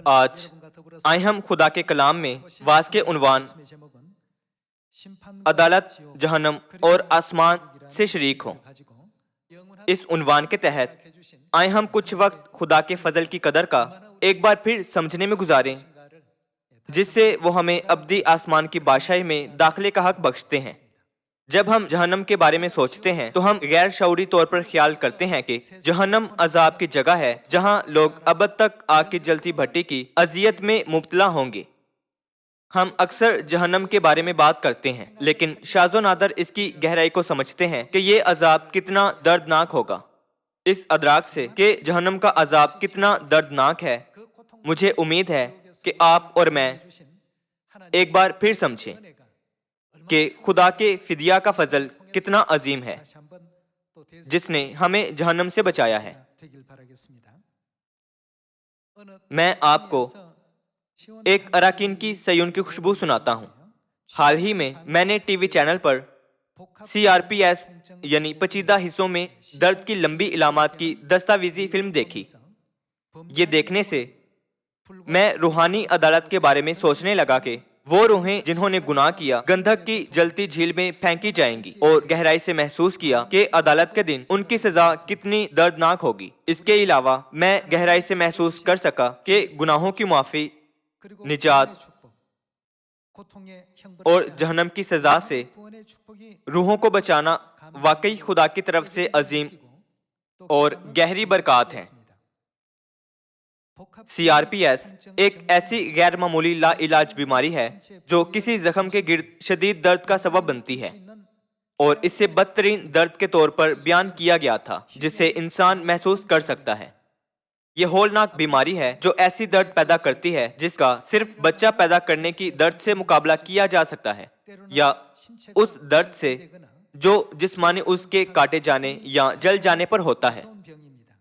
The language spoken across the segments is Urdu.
آج آئے ہم خدا کے کلام میں واز کے عنوان عدالت، جہنم اور آسمان سے شریک ہوں، اس عنوان کے تحت آئے ہم کچھ وقت خدا کے فضل کی قدر کا ایک بار پھر سمجھنے میں گزاریں، جس سے وہ ہمیں ابدی آسمان کی بادشاہی میں داخلے کا حق بخشتے ہیں۔ جب ہم جہنم کے بارے میں سوچتے ہیں تو ہم غیر شعوری طور پر خیال کرتے ہیں کہ جہنم عذاب کی جگہ ہے جہاں لوگ ابد تک آگ کی جلتی بھٹی کی اذیت میں مبتلا ہوں گے۔ ہم اکثر جہنم کے بارے میں بات کرتے ہیں، لیکن شاذ و نادر اس کی گہرائی کو سمجھتے ہیں کہ یہ عذاب کتنا دردناک ہوگا۔ اس ادراک سے کہ جہنم کا عذاب کتنا دردناک ہے، مجھے امید ہے کہ آپ اور میں ایک بار پھر سمجھیں کہ خدا کے فدیہ کا فضل کتنا عظیم ہے، جس نے ہمیں جہنم سے بچایا ہے۔ میں آپ کو ایک اراکین کی سیون کی خوشبو سناتا ہوں۔ حال ہی میں نے ٹی وی چینل پر CRPS یعنی پیچیدہ حصوں میں درد کی لمبی علامات کی دستاویزی فلم دیکھی۔ یہ دیکھنے سے میں روحانی عدالت کے بارے میں سوچنے لگا کہ وہ روحیں جنہوں نے گناہ کیا گندھک کی جلتی جھیل میں پھینکی جائیں گی، اور گہرائی سے محسوس کیا کہ عدالت کے دن ان کی سزا کتنی دردناک ہوگی۔ اس کے علاوہ میں گہرائی سے محسوس کر سکا کہ گناہوں کی معافی، نجات اور جہنم کی سزا سے روحوں کو بچانا واقعی خدا کی طرف سے عظیم اور گہری برکات ہیں۔ CRPS ایک ایسی غیر معمولی لا علاج بیماری ہے جو کسی زخم کے گرد شدید درد کا سبب بنتی ہے، اور اس سے بدترین درد کے طور پر بیان کیا گیا تھا جسے انسان محسوس کر سکتا ہے۔ یہ ہولناک بیماری ہے جو ایسی درد پیدا کرتی ہے جس کا صرف بچہ پیدا کرنے کی درد سے مقابلہ کیا جا سکتا ہے، یا اس درد سے جو جسمانی عضو کے کاٹے جانے یا جل جانے پر ہوتا ہے۔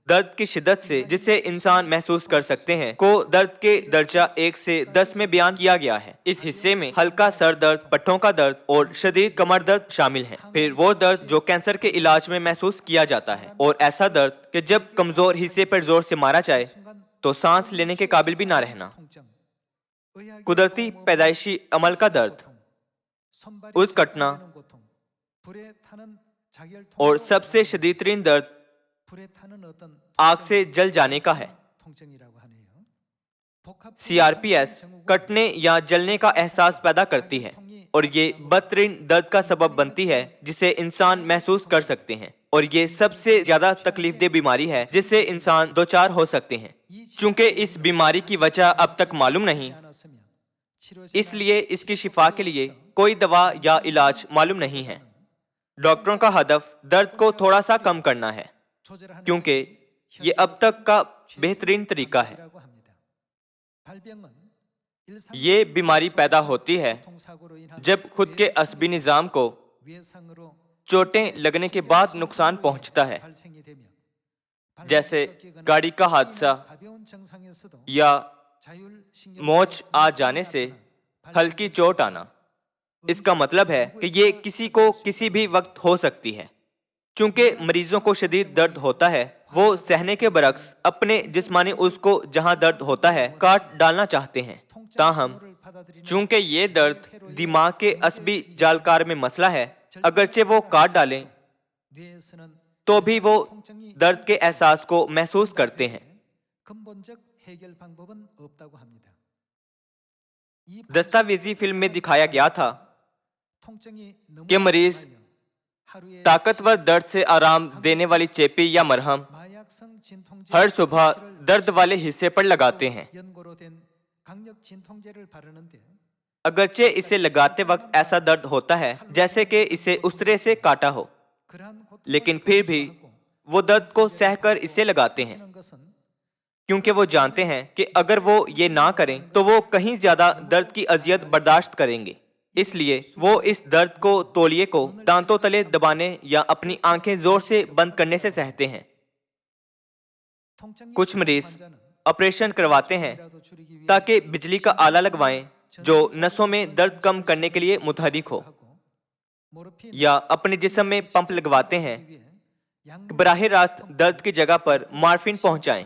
درد کی شدت سے جسے انسان محسوس کر سکتے ہیں کو درد کے درجہ 1 سے 10 میں بیان کیا گیا ہے۔ اس حصے میں ہلکا سر درد، پٹھوں کا درد اور شدید کمر درد شامل ہیں۔ پھر وہ درد جو کینسر کے علاج میں محسوس کیا جاتا ہے، اور ایسا درد کہ جب کمزور حصے پر زور سے مارا جائے تو سانس لینے کے قابل بھی نہ رہنا۔ قدرتی پیدائشی عمل کا درد، اس کٹنا اور سب سے شدید ترین درد آگ سے جل جانے کا ہے۔ CRPS کٹنے یا جلنے کا احساس پیدا کرتی ہے، اور یہ بدترین درد کا سبب بنتی ہے جسے انسان محسوس کر سکتے ہیں، اور یہ سب سے زیادہ تکلیف دہ بیماری ہے جس سے انسان دوچار ہو سکتے ہیں۔ چونکہ اس بیماری کی وجہ اب تک معلوم نہیں، اس لیے اس کی شفا کے لیے کوئی دوا یا علاج معلوم نہیں ہے۔ ڈاکٹروں کا ہدف درد کو تھوڑا سا کم کرنا ہے، کیونکہ یہ اب تک کا بہترین طریقہ ہے۔ یہ بیماری پیدا ہوتی ہے جب خود کے عصبی نظام کو چوٹیں لگنے کے بعد نقصان پہنچتا ہے، جیسے گاڑی کا حادثہ یا موچ آ جانے سے ہلکی چوٹ آنا۔ اس کا مطلب ہے کہ یہ کسی کو کسی بھی وقت ہو سکتی ہے۔ چونکہ مریضوں کو شدید درد ہوتا ہے، وہ سہنے کے برعکس اپنے جسمانی عضو کو جہاں درد ہوتا ہے کاٹ ڈالنا چاہتے ہیں۔ تاہم چونکہ یہ درد دماغ کے عصبی جالکار میں مسئلہ ہے، اگرچہ وہ کاٹ ڈالیں تو بھی وہ درد کے احساس کو محسوس کرتے ہیں۔ دستاویزی فلم میں دکھایا گیا تھا کہ مریض طاقتور درد سے آرام دینے والی چیپی یا مرہم ہر صبح درد والے حصے پر لگاتے ہیں۔ اگرچہ اسے لگاتے وقت ایسا درد ہوتا ہے جیسے کہ اسے استرے سے کاٹا ہو، لیکن پھر بھی وہ درد کو سہ کر اسے لگاتے ہیں، کیونکہ وہ جانتے ہیں کہ اگر وہ یہ نہ کریں تو وہ کہیں زیادہ درد کی اذیت برداشت کریں گے۔ اس لیے وہ اس درد کو تولیے کو دانتوں تلے دبانے یا اپنی آنکھیں زور سے بند کرنے سے سہتے ہیں۔ کچھ مریض آپریشن کرواتے ہیں تاکہ بجلی کا آلہ لگوائیں جو نسوں میں درد کم کرنے کے لیے متحرک ہو، یا اپنے جسم میں پمپ لگواتے ہیں براہ راست درد کی جگہ پر مارفین پہنچائیں۔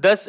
10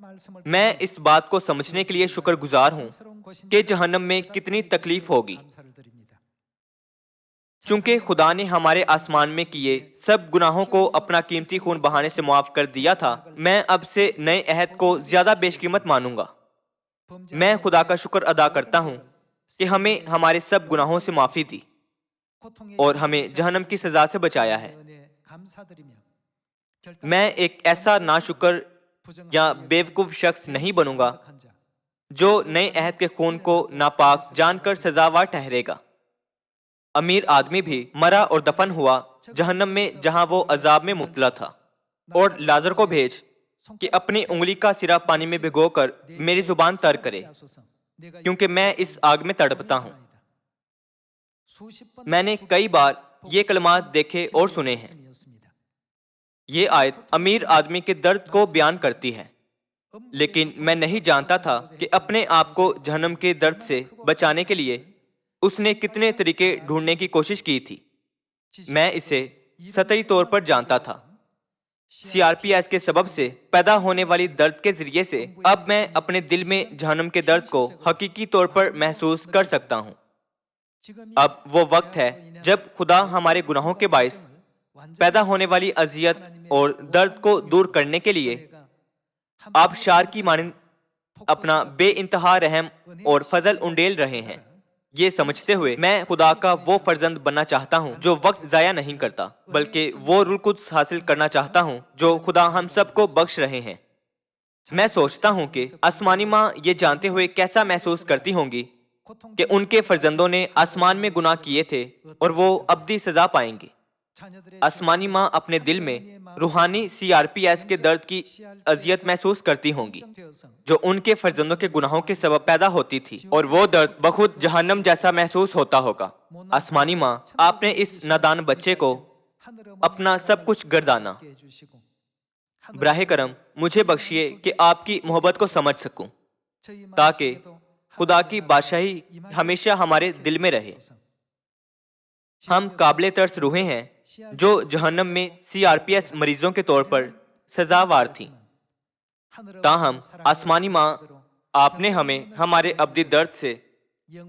میں اس بات کو سمجھنے کے لیے شکر گزار ہوں کہ جہنم میں کتنی تکلیف ہوگی۔ چونکہ خدا نے ہمارے آسمان میں کیے سب گناہوں کو اپنا قیمتی خون بہانے سے معاف کر دیا تھا، میں اب سے نئے عہد کو زیادہ بیش قیمت مانوں گا۔ میں خدا کا شکر ادا کرتا ہوں کہ ہمیں ہمارے سب گناہوں سے معافی دی اور ہمیں جہنم کی سزا سے بچایا ہے۔ میں ایک ایسا ناشکر یا بیوقوف شخص نہیں بنوں گا جو نئے عہد کے خون کو ناپاک جان کر سزاوار ٹھہرے گا۔ امیر آدمی بھی مرا اور دفن ہوا جہنم میں، جہاں وہ عذاب میں مبتلا تھا، اور لازر کو بھیج کہ اپنی انگلی کا سرا پانی میں بھگو کر میری زبان تر کرے، کیونکہ میں اس آگ میں تڑپتا ہوں۔ میں نے کئی بار یہ کلمات دیکھے اور سنے ہیں۔ یہ آیت امیر آدمی کے درد کو بیان کرتی ہے، لیکن میں نہیں جانتا تھا کہ اپنے آپ کو جہنم کے درد سے بچانے کے لیے اس نے کتنے طریقے ڈھونڈنے کی کوشش کی تھی۔ میں اسے سطحی طور پر جانتا تھا۔ CRPS کے سبب سے پیدا ہونے والی درد کے ذریعے سے اب میں اپنے دل میں جہنم کے درد کو حقیقی طور پر محسوس کر سکتا ہوں۔ اب وہ وقت ہے جب خدا ہمارے گناہوں کے باعث پیدا ہونے والی اذیت اور درد کو دور کرنے کے لیے آبشار کی مانند اپنا بے انتہا رحم اور فضل انڈیل رہے ہیں۔ یہ سمجھتے ہوئے میں خدا کا وہ فرزند بننا چاہتا ہوں جو وقت ضائع نہیں کرتا، بلکہ وہ روح القدس حاصل کرنا چاہتا ہوں جو خدا ہم سب کو بخش رہے ہیں۔ میں سوچتا ہوں کہ آسمانی ماں یہ جانتے ہوئے کیسا محسوس کرتی ہوں گی کہ ان کے فرزندوں نے آسمان میں گناہ کیے تھے اور وہ ابدی سزا پائیں گے۔ آسمانی ماں اپنے دل میں روحانی CRPS کے درد کی اذیت محسوس کرتی ہوں گی جو ان کے فرزندوں کے گناہوں کے سبب پیدا ہوتی تھی، اور وہ درد بخود جہنم جیسا محسوس ہوتا ہوگا۔ آسمانی ماں، آپ نے اس نادان بچے کو اپنا سب کچھ گردانا۔ براہ کرم مجھے بخشیے کہ آپ کی محبت کو سمجھ سکوں، تاکہ خدا کی بادشاہی ہمیشہ ہمارے دل میں رہے۔ ہم قابل ترس روحیں ہیں جو جہنم میں CRPS مریضوں کے طور پر سزاوار تھیں، تاہم آسمانی ماں، آپ نے ہمیں ہمارے ابدی درد سے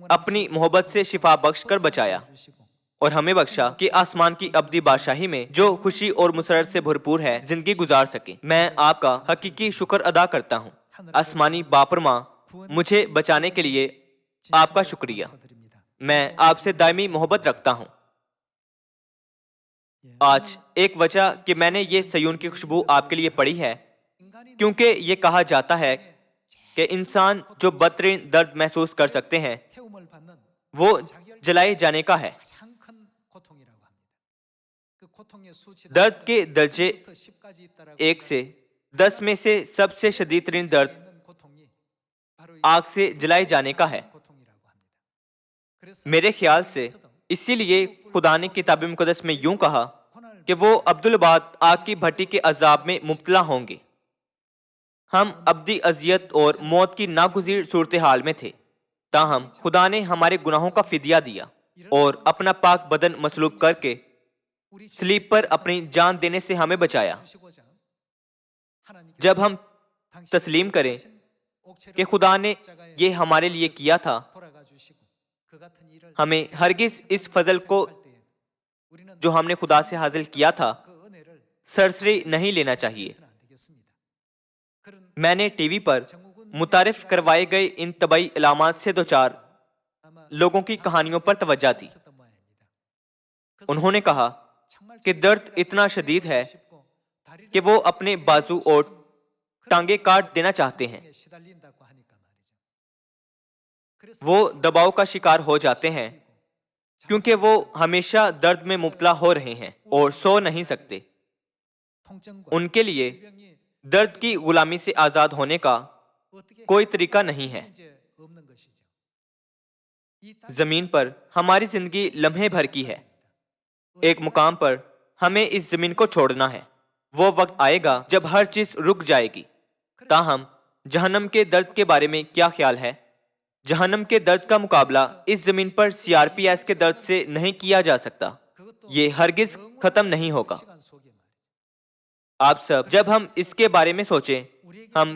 اپنی محبت سے شفا بخش کر بچایا اور ہمیں بخشا کہ آسمان کی ابدی بادشاہی میں جو خوشی اور مسرت سے بھرپور ہے زندگی گزار سکیں۔ میں آپ کا حقیقی شکر ادا کرتا ہوں۔ آسمانی باپ اور ماں، مجھے بچانے کے لیے آپ کا شکریہ۔ میں آپ سے دائمی محبت رکھتا ہوں۔ آج ایک وجہ کہ میں نے یہ صیون کی خوشبو آپ کے لیے پڑھی ہے، کیونکہ یہ کہا جاتا ہے کہ انسان جو بدترین درد محسوس کر سکتے ہیں وہ جلائے جانے کا ہے۔ درد کے درجے 1 سے 10 میں سے سب سے شدید ترین درد آگ سے جلائے جانے کا ہے۔ میرے خیال سے اسی لیے خدا نے کتاب مقدس میں یوں کہا کہ وہ عبدالباد آگ کی بھٹی کے عذاب میں مبتلا ہوں گے۔ ہم ابدی اذیت اور موت کی ناگزیر صورتحال میں تھے، تاہم خدا نے ہمارے گناہوں کا فدیہ دیا اور اپنا پاک بدن مصلوب کر کے صلیب پر اپنی جان دینے سے ہمیں بچایا۔ جب ہم تسلیم کریں کہ خدا نے یہ ہمارے لیے کیا تھا، ہمیں ہرگز اس فضل کو جو ہم نے خدا سے حاصل کیا تھا سرسری نہیں لینا چاہیے۔ میں نے ٹی وی پر متعارف کروائے گئے ان طبعی علامات سے دوچار لوگوں کی کہانیوں پر توجہ دی۔ انہوں نے کہا کہ درد اتنا شدید ہے کہ وہ اپنے بازو اور ٹانگیں کاٹ دینا چاہتے ہیں۔ وہ دباؤ کا شکار ہو جاتے ہیں کیونکہ وہ ہمیشہ درد میں مبتلا ہو رہے ہیں اور سو نہیں سکتے۔ ان کے لیے درد کی غلامی سے آزاد ہونے کا کوئی طریقہ نہیں ہے۔ زمین پر ہماری زندگی لمحے بھر کی ہے۔ ایک مقام پر ہمیں اس زمین کو چھوڑنا ہے۔ وہ وقت آئے گا جب ہر چیز رک جائے گی۔ تاہم جہنم کے درد کے بارے میں کیا خیال ہے؟ جہنم کے درد کا مقابلہ اس زمین پر CRPS کے درد سے نہیں کیا جا سکتا۔ یہ ہرگز ختم نہیں ہوگا۔ آپ سب جب ہم اس کے بارے میں سوچیں، ہم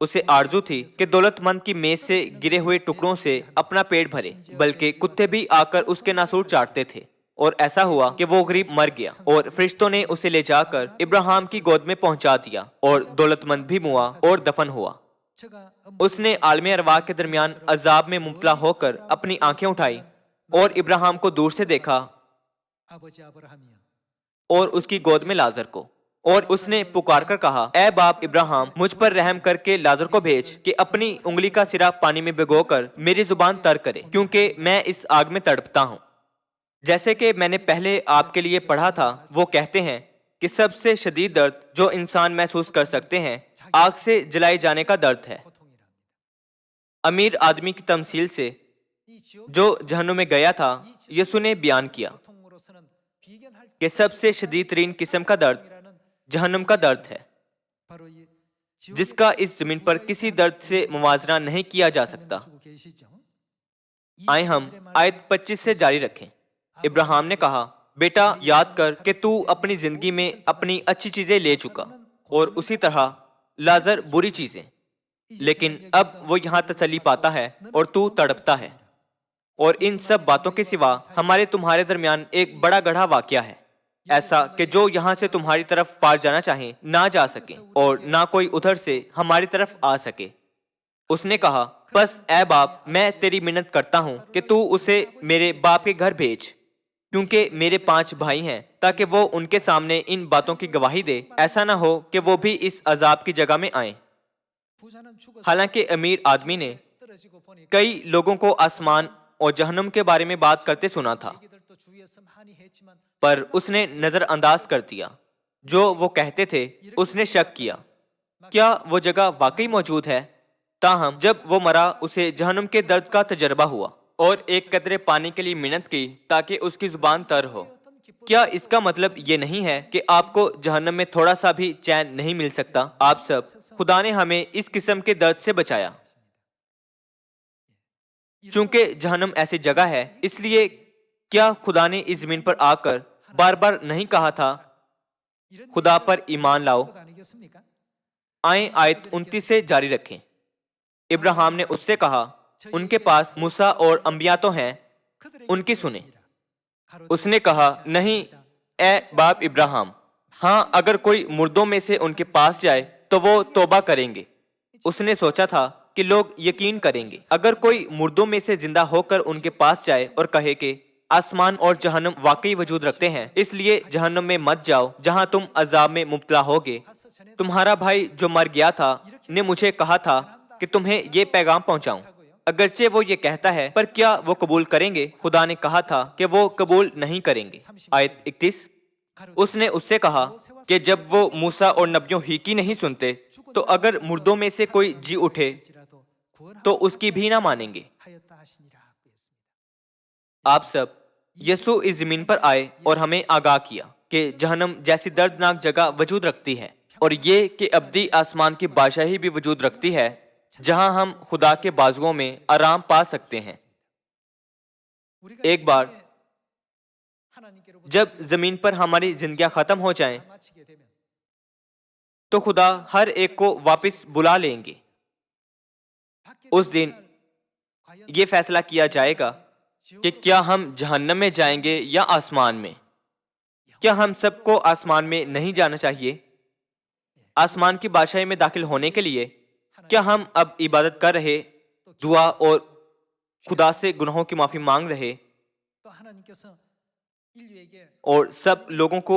اسے آرزو تھی کہ دولت مند کی میز سے گرے ہوئے ٹکڑوں سے اپنا پیٹ بھرے، بلکہ کتے بھی آ کر اس کے ناسور چاٹتے تھے۔ اور ایسا ہوا کہ وہ غریب مر گیا اور فرشتوں نے اسے لے جا کر ابراہیم کی گود میں پہنچا دیا، اور دولت مند بھی موا اور دفن ہوا۔ اس نے عالم ارواح کے درمیان عذاب میں مبتلا ہو کر اپنی آنکھیں اٹھائی اور ابراہیم کو دور سے دیکھا اور اس کی گود میں لازر کو، اور اس نے پکار کر کہا، اے باپ ابراہیم، مجھ پر رحم کر کے لازر کو بھیج کہ اپنی انگلی کا سرا پانی میں بھگو کر میری زبان تر کرے، کیونکہ میں اس آگ میں تڑپتا ہوں۔ جیسے کہ میں نے پہلے آپ کے لیے پڑھا تھا، وہ کہتے ہیں کہ سب سے شدید درد جو انسان محسوس کر سکتے ہیں آگ سے جلائے جانے کا درد ہے۔ امیر آدمی کی تمثیل سے جو جہنم میں گیا تھا، یسوع نے بیان کیا کہ سب سے شدید ترین قسم کا درد جہنم کا درد ہے، جس کا اس زمین پر کسی درد سے موازنہ نہیں کیا جا سکتا۔ آئے ہم آیت 25 سے جاری رکھیں۔ ابراہیم نے کہا، بیٹا یاد کر کہ تو اپنی زندگی میں اپنی اچھی چیزیں لے چکا، اور اسی طرح لازر بری چیزیں، لیکن اب وہ یہاں تسلی پاتا ہے اور تو تڑپتا ہے۔ اور ان سب باتوں کے سوا ہمارے تمہارے درمیان ایک بڑا گڑھا واقعہ ہے، ایسا کہ جو یہاں سے تمہاری طرف پار جانا چاہیں نہ جا سکیں، اور نہ کوئی ادھر سے ہماری طرف آ سکے۔ اس نے کہا، بس اے باپ، میں تیری منت کرتا ہوں کہ تو اسے میرے باپ کے گھر بھیج، کیونکہ میرے 5 بھائی ہیں، تاکہ وہ ان کے سامنے ان باتوں کی گواہی دے، ایسا نہ ہو کہ وہ بھی اس عذاب کی جگہ میں آئیں۔ حالانکہ امیر آدمی نے کئی لوگوں کو آسمان اور جہنم کے بارے میں بات کرتے سنا تھا، پر اس نے نظر انداز کر دیا جو وہ کہتے تھے۔ اس نے شک کیا، کیا وہ جگہ واقعی موجود ہے؟ تاہم جب وہ مرا، اسے جہنم کے درد کا تجربہ ہوا، اور ایک قطرے پانی کے لیے منت کی تاکہ اس کی زبان تر ہو۔ کیا اس کا مطلب یہ نہیں ہے کہ آپ کو جہنم میں تھوڑا سا بھی چین نہیں مل سکتا؟ آپ سب، خدا نے ہمیں اس قسم کے درد سے بچایا۔ چونکہ جہنم ایسی جگہ ہے، اس لیے کیا خدا نے اس زمین پر آ کر بار بار نہیں کہا تھا خدا پر ایمان لاؤ؟ آئیں آیت 29 سے جاری رکھیں۔ ابراہیم نے اس سے کہا، ان کے پاس موسیٰ اور انبیاء تو ہیں، ان کی سنیں۔ اس نے کہا، نہیں اے باپ ابراہیم، ہاں اگر کوئی مردوں میں سے ان کے پاس جائے تو وہ توبہ کریں گے۔ اس نے سوچا تھا کہ لوگ یقین کریں گے۔ اگر کوئی مردوں میں سے زندہ ہو کر ان کے پاس جائے اور کہے کہ آسمان اور جہنم واقعی وجود رکھتے ہیں، اس لیے جہنم میں مت جاؤ جہاں تم عذاب میں مبتلا ہوگے، تمہارا بھائی جو مر گیا تھا نے مجھے کہا تھا کہ تمہیں یہ پیغام پہنچاؤں، اگرچہ وہ یہ کہتا ہے، پر کیا وہ قبول کریں گے؟ خدا نے کہا تھا کہ وہ قبول نہیں کریں گے۔ آیت 31۔ اس نے اس سے کہا کہ جب وہ موسیٰ اور نبیوں ہی کی نہیں سنتے، تو اگر مردوں میں سے کوئی جی اٹھے تو اس کی بھی نہ مانیں گے۔ آپ سب، یسوع اس زمین پر آئے اور ہمیں آگاہ کیا کہ جہنم جیسی دردناک جگہ وجود رکھتی ہے، اور یہ کہ ابدی آسمان کی بادشاہی بھی وجود رکھتی ہے، جہاں ہم خدا کے بازوؤں میں آرام پا سکتے ہیں۔ ایک بار جب زمین پر ہماری زندگیاں ختم ہو جائیں تو خدا ہر ایک کو واپس بلا لیں گے۔ اس دن یہ فیصلہ کیا جائے گا کہ کیا ہم جہنم میں جائیں گے یا آسمان میں۔ کیا ہم سب کو آسمان میں نہیں جانا چاہیے؟ آسمان کی بادشاہی میں داخل ہونے کے لیے کیا ہم اب عبادت کر رہے، دعا اور خدا سے گناہوں کی معافی مانگ رہے، اور سب لوگوں کو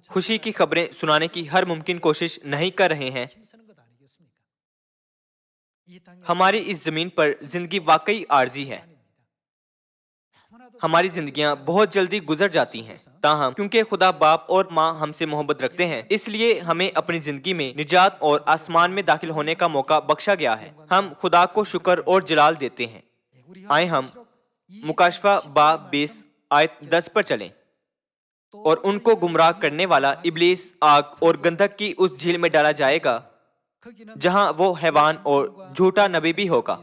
خوشی کی خبریں سنانے کی ہر ممکن کوشش نہیں کر رہے ہیں؟ ہماری اس زمین پر زندگی واقعی عارضی ہے۔ ہماری زندگیاں بہت جلدی گزر جاتی ہیں، تاہم کیونکہ خدا باپ اور ماں ہم سے محبت رکھتے ہیں، اس لیے ہمیں اپنی زندگی میں نجات اور آسمان میں داخل ہونے کا موقع بخشا گیا ہے۔ ہم خدا کو شکر اور جلال دیتے ہیں۔ آئیں ہم مکاشفہ باب 20 آیت 10 پر چلیں۔ اور ان کو گمراہ کرنے والا ابلیس آگ اور گندھک کی اس جھیل میں ڈالا جائے گا، جہاں وہ حیوان اور جھوٹا نبی بھی ہوگا،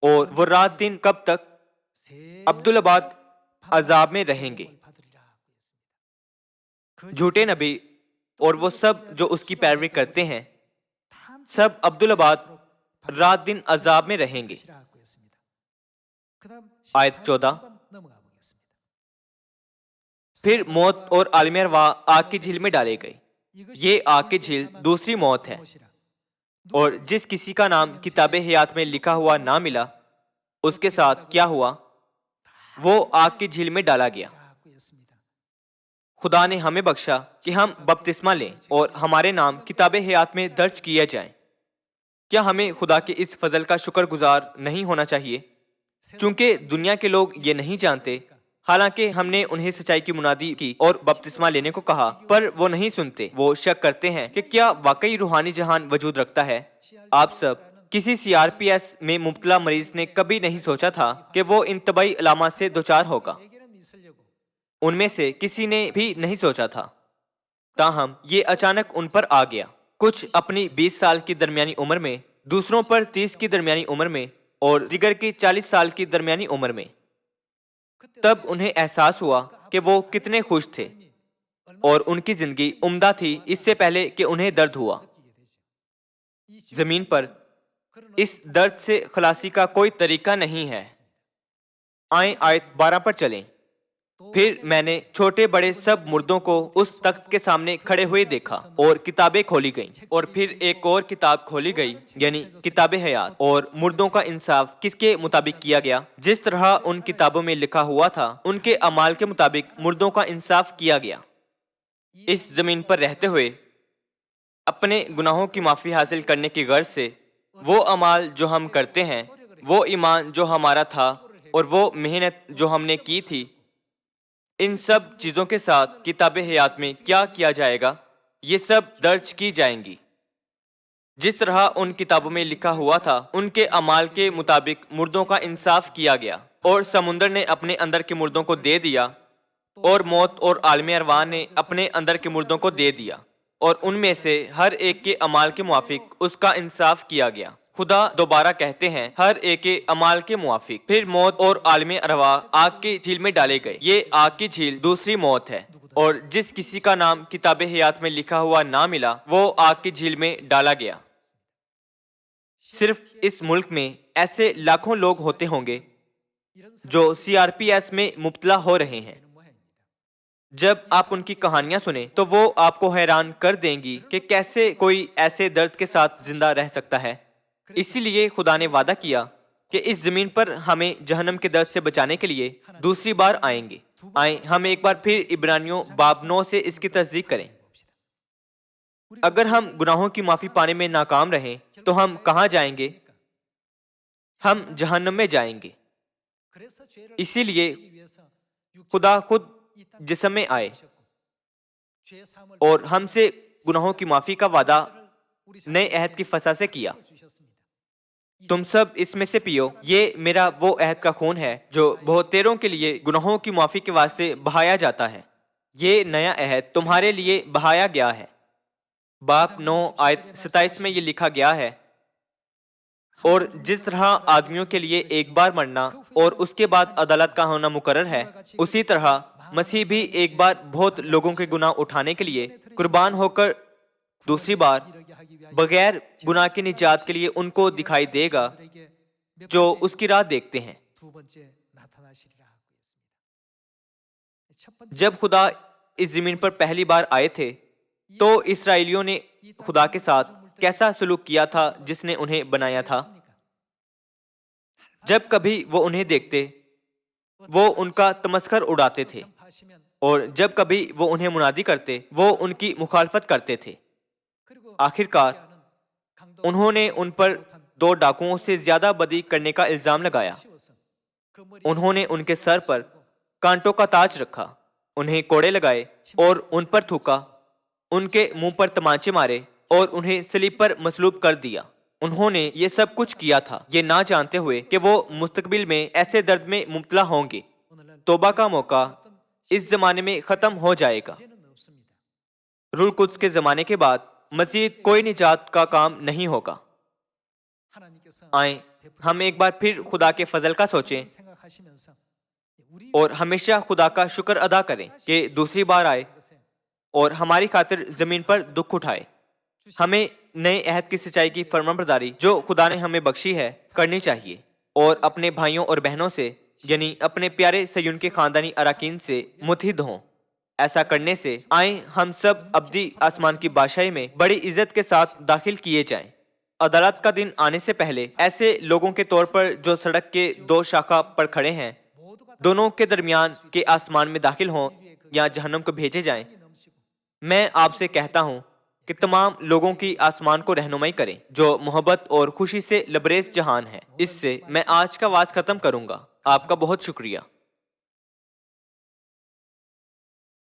اور وہ رات دن کب تک عبدالآباد عذاب میں رہیں گے۔ جھوٹے نبی اور وہ سب جو اس کی پیروی کرتے ہیں، سب عبدالآباد رات دن عذاب میں رہیں گے۔ آیت 14۔ پھر موت اور عالم ارواح آگ کی جھیل میں ڈالے گئے۔ یہ آگ کی جھیل دوسری موت ہے، اور جس کسی کا نام کتاب حیات میں لکھا ہوا نہ ملا، اس کے ساتھ کیا ہوا؟ وہ آگ کی جھیل میں ڈالا گیا۔ خدا نے ہمیں بخشا کہ ہم بپتسمہ لیں اور ہمارے نام کتاب حیات میں درج کیے جائیں۔ کیا ہمیں خدا کے اس فضل کا شکر گزار نہیں ہونا چاہیے؟ چونکہ دنیا کے لوگ یہ نہیں جانتے، حالانکہ ہم نے انہیں سچائی کی منادی کی اور بپتسمہ لینے کو کہا، پر وہ نہیں سنتے۔ وہ شک کرتے ہیں کہ کیا واقعی روحانی جہان وجود رکھتا ہے؟ آپ سب کسی CRPS میں مبتلا مریض نے کبھی نہیں سوچا تھا کہ وہ ان طبعی علامات سے دوچار ہوگا۔ ان میں سے کسی نے بھی نہیں سوچا تھا، تاہم یہ اچانک ان پر آ گیا۔ کچھ اپنی 20 سال کی درمیانی عمر میں، دوسروں پر 30 کی درمیانی عمر میں، اور دیگر کی 40 سال کی درمیانی عمر میں۔ تب انہیں احساس ہوا کہ وہ کتنے خوش تھے، اور ان کی زندگی عمدہ تھی اس سے پہلے کہ انہیں درد ہوا۔ زمین پر اس درد سے خلاصی کا کوئی طریقہ نہیں ہے۔ آئیں آیت 12 پر چلیں۔ پھر میں نے چھوٹے بڑے سب مردوں کو اس تخت کے سامنے کھڑے ہوئے دیکھا، اور کتابیں کھولی گئیں، اور پھر ایک اور کتاب کھولی گئی، یعنی کتاب حیات، اور مردوں کا انصاف کس کے مطابق کیا گیا؟ جس طرح ان کتابوں میں لکھا ہوا تھا، ان کے اعمال کے مطابق مردوں کا انصاف کیا گیا۔ اس زمین پر رہتے ہوئے اپنے گناہوں کی معافی حاصل کرنے کی غرض سے وہ اعمال جو ہم کرتے ہیں، وہ ایمان جو ہمارا تھا، اور وہ محنت جو ہم نے کی تھی، ان سب چیزوں کے ساتھ کتاب حیات میں کیا کیا جائے گا؟ یہ سب درج کی جائیں گی۔ جس طرح ان کتابوں میں لکھا ہوا تھا، ان کے اعمال کے مطابق مردوں کا انصاف کیا گیا، اور سمندر نے اپنے اندر کے مردوں کو دے دیا، اور موت اور عالم ارواح نے اپنے اندر کے مردوں کو دے دیا، اور ان میں سے ہر ایک کے اعمال کے موافق اس کا انصاف کیا گیا۔ خدا دوبارہ کہتے ہیں، ہر ایک کے اعمال کے موافق۔ پھر موت اور عالم ارواح آگ کی جھیل میں ڈالے گئے۔ یہ آگ کی جھیل دوسری موت ہے، اور جس کسی کا نام کتاب حیات میں لکھا ہوا نہ ملا، وہ آگ کی جھیل میں ڈالا گیا۔ صرف اس ملک میں ایسے لاکھوں لوگ ہوتے ہوں گے جو CRPS میں مبتلا ہو رہے ہیں۔ جب آپ ان کی کہانیاں سنیں تو وہ آپ کو حیران کر دیں گی کہ کیسے کوئی ایسے درد کے ساتھ زندہ رہ سکتا ہے۔ اسی لیے خدا نے وعدہ کیا کہ اس زمین پر ہمیں جہنم کے درد سے بچانے کے لیے دوسری بار آئیں گے۔ آئیں ہم ایک بار پھر عبرانیوں باب 9 سے اس کی تصدیق کریں۔ اگر ہم گناہوں کی معافی پانے میں ناکام رہیں تو ہم کہاں جائیں گے؟ ہم جہنم میں جائیں گے۔ اسی لیے خدا خود جسم میں آئے اور ہم سے گناہوں کی معافی کا وعدہ نئے عہد کی فضا سے کیا۔ تم سب اس میں سے پیو، یہ میرا وہ عہد کا خون ہے جو بہتیروں کے لیے گناہوں کی معافی کے واسطے بہایا جاتا ہے۔ یہ نیا عہد تمہارے لیے بہایا گیا ہے۔ باب 9 آیت 27 میں یہ لکھا گیا ہے، اور جس طرح آدمیوں کے لیے ایک بار مرنا اور اس کے بعد عدالت کا ہونا مقرر ہے، اسی طرح مسیح بھی ایک بار بہت لوگوں کے گناہ اٹھانے کے لیے قربان ہو کر دوسری بار بغیر گناہ کی نجات کے لیے ان کو دکھائی دے گا جو اس کی راہ دیکھتے ہیں۔ جب خدا اس زمین پر پہلی بار آئے تھے تو اسرائیلیوں نے خدا کے ساتھ کیسا سلوک کیا تھا جس نے انہیں بنایا تھا؟ جب کبھی وہ انہیں دیکھتے وہ ان کا تمسخر اڑاتے تھے، اور جب کبھی وہ انہیں منادی کرتے وہ ان کی مخالفت کرتے تھے۔ آخر کار انہوں نے ان پر 2 ڈاکوؤں سے زیادہ بدی کرنے کا الزام لگایا۔ انہوں نے ان کے سر پر کانٹوں کا تاج رکھا، انہیں کوڑے لگائے اور ان پر تھوکا، ان کے منہ پر تمانچے مارے اور انہیں صلیب پر مصلوب کر دیا۔ انہوں نے یہ سب کچھ کیا تھا یہ نہ جانتے ہوئے کہ وہ مستقبل میں ایسے درد میں مبتلا ہوں گے۔ توبہ کا موقع اس زمانے میں ختم ہو جائے گا۔ روح القدس کے زمانے کے بعد مزید کوئی نجات کا کام نہیں ہوگا۔ آئیں ہم ایک بار پھر خدا کے فضل کا سوچیں اور ہمیشہ خدا کا شکر ادا کریں کہ دوسری بار آئے اور ہماری خاطر زمین پر دکھ اٹھائے۔ ہمیں نئے عہد کی سچائی کی فرمانبرداری جو خدا نے ہمیں بخشی ہے کرنی چاہیے، اور اپنے بھائیوں اور بہنوں سے یعنی اپنے پیارے صہیون کے خاندانی اراکین سے متحد ہوں۔ ایسا کرنے سے آئیں ہم سب ابدی آسمان کی بادشاہی میں بڑی عزت کے ساتھ داخل کیے جائیں۔ عدالت کا دن آنے سے پہلے ایسے لوگوں کے طور پر جو سڑک کے دو شاخہ پر کھڑے ہیں، دونوں کے درمیان کے آسمان میں داخل ہوں یا جہنم کو بھیجے جائیں، میں آپ سے کہتا ہوں کہ تمام لوگوں کی آسمان کو رہنمائی کریں جو محبت اور خوشی سے لبریز جہان ہے۔ اس سے میں آج کا واعظ ختم کروں گا۔ آپ کا بہت شکریہ۔